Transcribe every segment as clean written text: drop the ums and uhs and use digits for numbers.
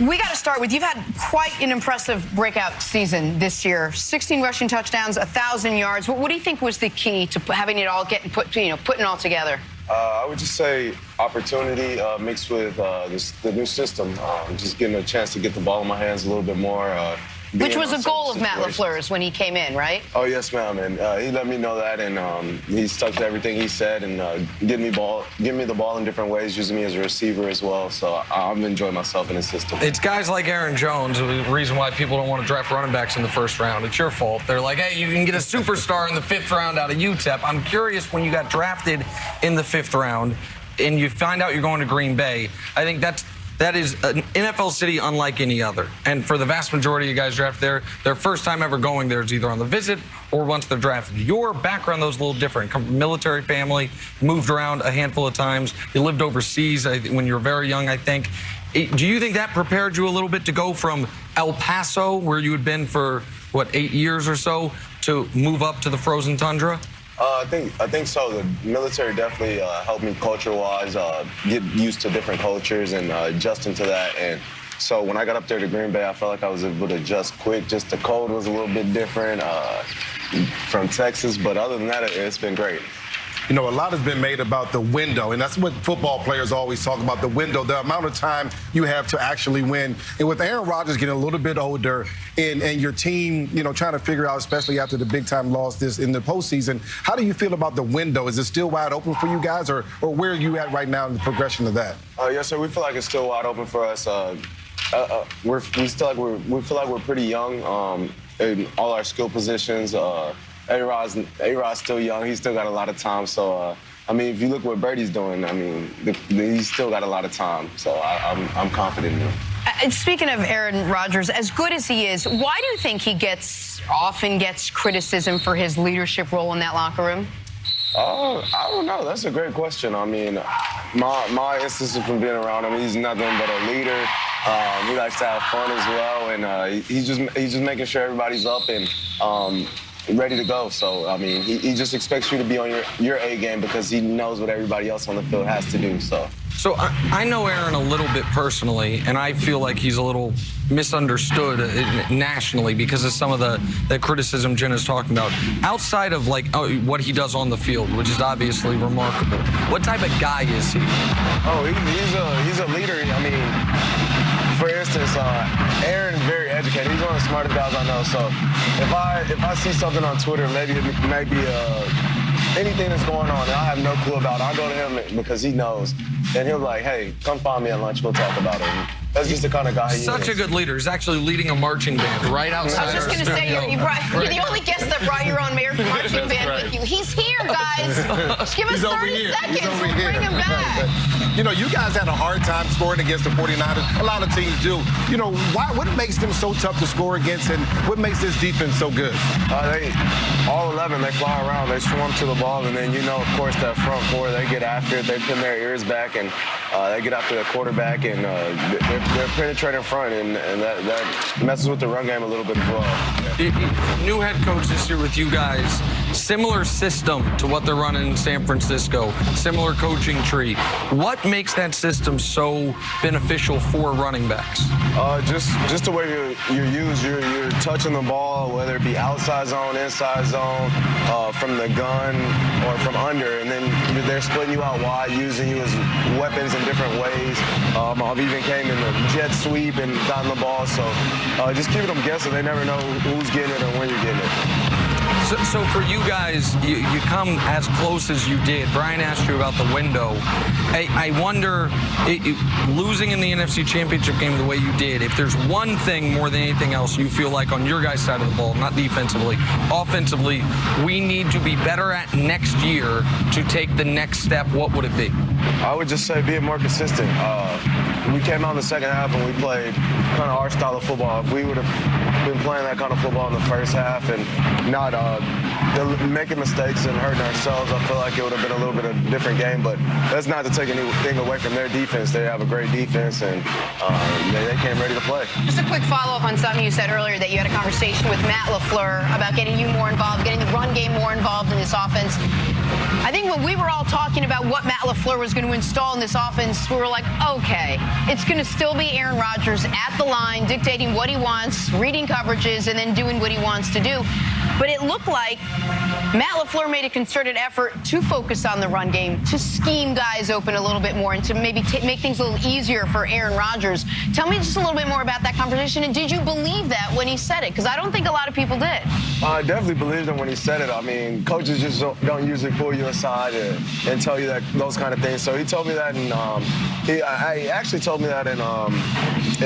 We got to start with, you've had quite an impressive breakout season this year. 16 rushing touchdowns, 1,000 yards. What do you think was the key to having it all putting it all together? I would just say opportunity mixed with the new system. Just getting a chance to get the ball in my hands a little bit more. Which was a goal of Matt LaFleur's when he came in, right? Oh, yes, ma'am. And he let me know that, and he stuck to everything he said and give me the ball in different ways, using me as a receiver as well. So I'm enjoying myself in his system. It's guys like Aaron Jones, the reason why people don't want to draft running backs in the first round. It's your fault. They're like, hey, you can get a superstar in the 5th round out of UTEP. I'm curious, when you got drafted in the 5th round and you find out you're going to Green Bay, I think that is an NFL city unlike any other. And for the vast majority of you guys drafted there, their first time ever going there is either on the visit or once they're drafted. Your background, though, is a little different. Come from a military family, moved around a handful of times. You lived overseas when you were very young, I think. Do you think that prepared you a little bit to go from El Paso, where you had been for, what, 8 years or so, to move up to the frozen tundra? I think so. The military definitely helped me culture-wise, get used to different cultures and adjusting to that. And so when I got up there to Green Bay, I felt like I was able to adjust quick. Just the code was a little bit different from Texas, but other than that, it's been great. You know, a lot has been made about the window, and that's what football players always talk about, the window, the amount of time you have to actually win. And with Aaron Rodgers getting a little bit older and your team, you know, trying to figure out, especially after the big-time loss this in the postseason, how do you feel about the window? Is it still wide open for you guys, or where are you at right now in the progression of that? Yes, sir. We feel like it's still wide open for us. We feel like we're pretty young in all our skill positions. A-Rod's still young. He's still got a lot of time. So, I mean, if you look what Brady's doing, I mean, he's still got a lot of time. So I'm confident in him. Speaking of Aaron Rodgers, as good as he is, why do you think he often gets criticism for his leadership role in that locker room? I don't know. That's a great question. I mean, my instances from being around him, he's nothing but a leader. He likes to have fun as well, and he's just making sure everybody's up and ready to go. So, I mean, he just expects you to be on your A game because he knows what everybody else on the field has to do. So I know Aaron a little bit personally, and I feel like he's a little misunderstood nationally because of some of the criticism Jen is talking about. Outside of, like, what he does on the field, which is obviously remarkable, what type of guy is he? He's a leader. I mean, for instance, Aaron is very educated. He's one of the smartest guys I know. So if I see something on Twitter, maybe anything that's going on that I have no clue about, I'll go to him because he knows. And he'll be like, hey, come find me at lunch. We'll talk about it. That's just the kind of guy he is. Such a good leader. He's actually leading a marching band right outside. I was just going to say, you're the only guest that brought your own marching band with you. He's here, guys. Give us 30 seconds. We'll bring him back. You know, you guys had a hard time scoring against the 49ers. A lot of teams do. You know, what makes them so tough to score against, and what makes this defense so good? All 11, they fly around, they swarm to the ball, and then, you know, of course, that front four, they get after it. They pin their ears back, and they get after the quarterback, and they're penetrating front, and that messes with the run game a little bit as well. New head coach this year with you guys, similar system to what they're running in San Francisco, similar coaching tree. What makes that system so beneficial for running backs? Just the way you're used. You're touching the ball, whether it be outside zone, inside zone, from the gun or from under, and then they're splitting you out wide, using you as weapons in different ways. I've even came in the jet sweep and gotten the ball, so just keeping them guessing. They never know who's getting it and when you're getting it. So for you guys, you come as close as you did. Brian asked you about the window. I wonder, losing in the NFC Championship game the way you did, if there's one thing more than anything else you feel like on your guys' side of the ball, not defensively, offensively, we need to be better at next year to take the next step, what would it be? I would just say being more consistent. We came out in the second half and we played kind of our style of football. If we would have been playing that kind of football in the first half and not making mistakes and hurting ourselves, I feel like it would have been a little bit of a different game. But that's not to take anything away from their defense. They have a great defense, and they came ready to play. Just a quick follow-up on something you said earlier, that you had a conversation with Matt LaFleur about getting you more involved, getting the run game more involved in this offense. I think when we were all talking about what Matt LaFleur was going to install in this offense, we were like, okay, it's going to still be Aaron Rodgers at the line, dictating what he wants, reading coverages, and then doing what he wants to do. But it looked like Matt LaFleur made a concerted effort to focus on the run game, to scheme guys open a little bit more, and to maybe make things a little easier for Aaron Rodgers. Tell me just a little bit more about that conversation, and did you believe that when he said it? Because I don't think a lot of people did. I definitely believed him when he said it. I mean, coaches just don't usually pull you aside and tell you that those kind of things. So he told me that, and he actually told me that in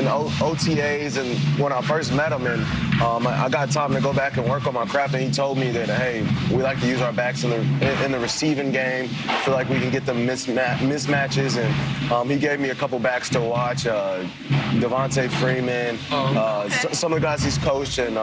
OTAs and when I first met him, and I got time to go back and work on my craft, and he told me that, hey, we like to use our backs in the receiving game. I feel like we can get them mismatches, and he gave me a couple backs to watch. Devontae Freeman, some of the guys he's coached, and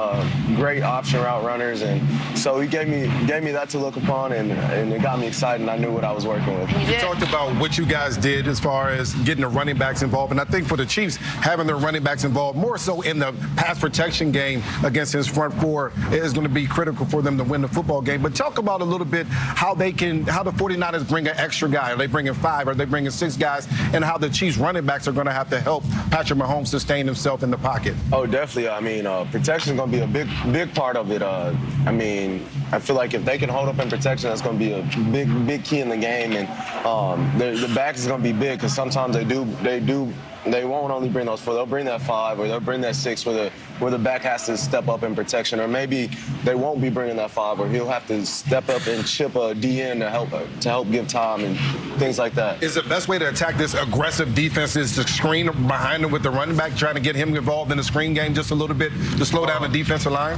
great option route runners, and so he gave me that to look upon, and it got me excited, and I knew what I was working with. You talked about what you guys did as far as getting the running backs involved, and I think for the Chiefs, having their running backs involved more so in the pass protection game against his front four is going to be critical for them to win the football game. But talk about a little bit how the 49ers bring an extra guy. Are they bringing 5? Are they bringing 6 guys? And how the Chiefs running backs are going to have to help Patrick Mahomes sustain himself in the pocket. Oh, definitely. I mean, protection is going to be a big part of it. I mean, I feel like if they can hold up in protection, that's going to be a big key in the game. And the back is going to be big because sometimes they won't only bring those 4. They'll bring that 5 or they'll bring that 6 where the back has to step up in protection, or maybe they won't be bringing that 5, or he'll have to step up and chip a DN to help give time and things like that. Is the best way to attack this aggressive defense is to screen behind him with the running back, trying to get him involved in the screen game just a little bit to slow down the defensive line?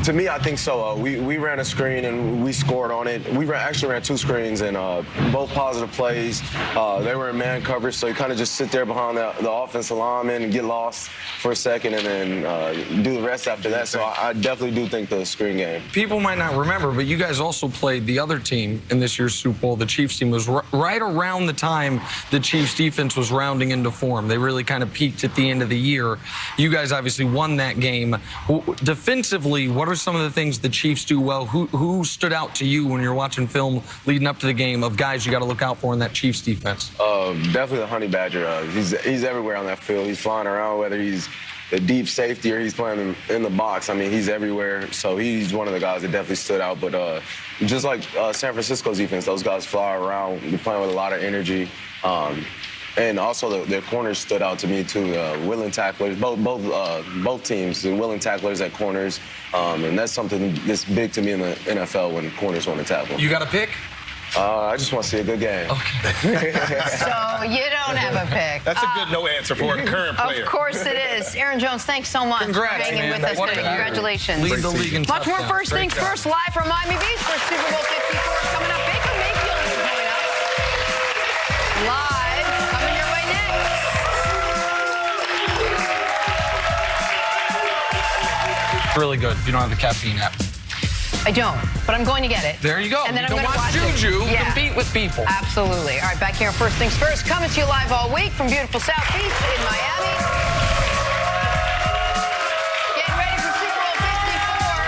To me, I think so. We ran a screen and we scored on it. We actually ran 2 screens and both positive plays. They were in man coverage, so you kind of just sit there behind the offensive lineman and get lost for a second and then do the rest after that. So I definitely do think the screen game. People might not remember, but you guys also played the other team in this year's Super Bowl. The Chiefs team was right around the time the Chiefs defense was rounding into form. They really kind of peaked at the end of the year. You guys obviously won that game. Defensively, what are some of the things the Chiefs do well? Who stood out to you when you're watching film leading up to the game of guys you got to look out for in that Chiefs defense? Definitely the Honey Badger. He's everywhere on that field. He's flying around, whether he's a deep safety or he's playing in the box. I mean, he's everywhere. So he's one of the guys that definitely stood out. But just like San Francisco's defense, those guys fly around. They're playing with a lot of energy. And also their corners stood out to me too. Willing tacklers, both teams, the willing tacklers at corners, and that's something that's big to me in the NFL when corners want to tackle. You got a pick? I just want to see a good game. Okay. So you don't have a pick. That's a good no answer for a current player. Of course it is. Aaron Jones, thanks so much Congrats, for hanging man. with us today. Congratulations. Lead the league in Much more touchdowns. First Things First, live from Miami Beach for Super Bowl 54 coming up. Baker Mayfield is coming up. Live, coming your way next. Really good. You don't have the caffeine app. I don't, but I'm going to get it. There you go. And then You I'm can going to watch watch Juju it. compete with people. Absolutely. All right, back here on First Things First, coming to you live all week from beautiful South Beach in Miami. Getting ready for Super Bowl 54.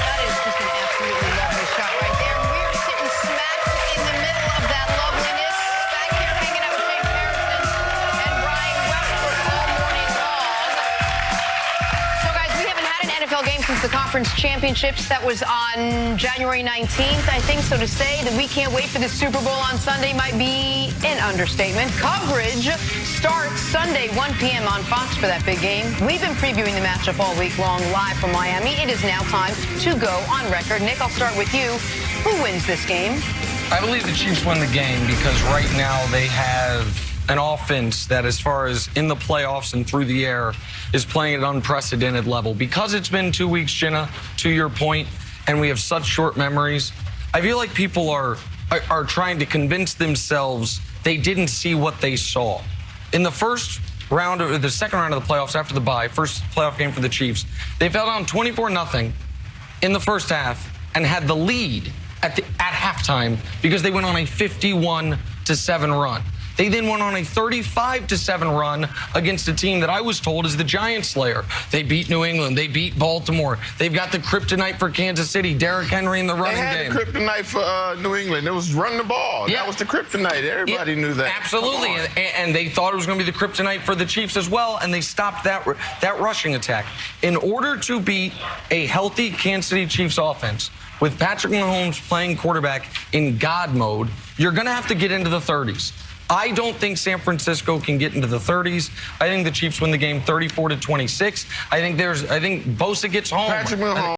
That is just an absolutely lovely shot right there. We are sitting smack in the middle of that loveliness. Back here hanging out with James Harrison and Brian Westbrook all morning long. So, guys, we haven't had an NFL game since the conference championships. That was on January 19th, I think. So to say that we can't wait for the Super Bowl on Sunday might be an understatement. Coverage starts Sunday, 1 p.m. on Fox for that big game. We've been previewing the matchup all week long live from Miami. It is now time to go on record. Nick, I'll start with you. Who wins this game? I believe the Chiefs win the game because right now they have an offense that, as far as in the playoffs and through the air, is playing at an unprecedented level. Because it's been 2 weeks, Jenna, to your point, and we have such short memories, I feel like people are trying to convince themselves they didn't see what they saw. In the first round, or the second round of the playoffs after the bye, first playoff game for the Chiefs, they fell down 24-0 in the first half and had the lead at halftime because they went on a 51-7 run. They then went on a 35-7 run against a team that I was told is the Giant Slayer. They beat New England. They beat Baltimore. They've got the kryptonite for Kansas City, Derrick Henry in the running game. They had the kryptonite for New England. It was run the ball. Yeah. That was the kryptonite. Everybody knew that. Absolutely, and they thought it was going to be the kryptonite for the Chiefs as well, and they stopped that rushing attack. In order to beat a healthy Kansas City Chiefs offense, with Patrick Mahomes playing quarterback in God mode, you're going to have to get into the 30s. I don't think San Francisco can get into the 30s. I think the Chiefs win the game 34-26. I think Bosa gets home. Patrick Mahomes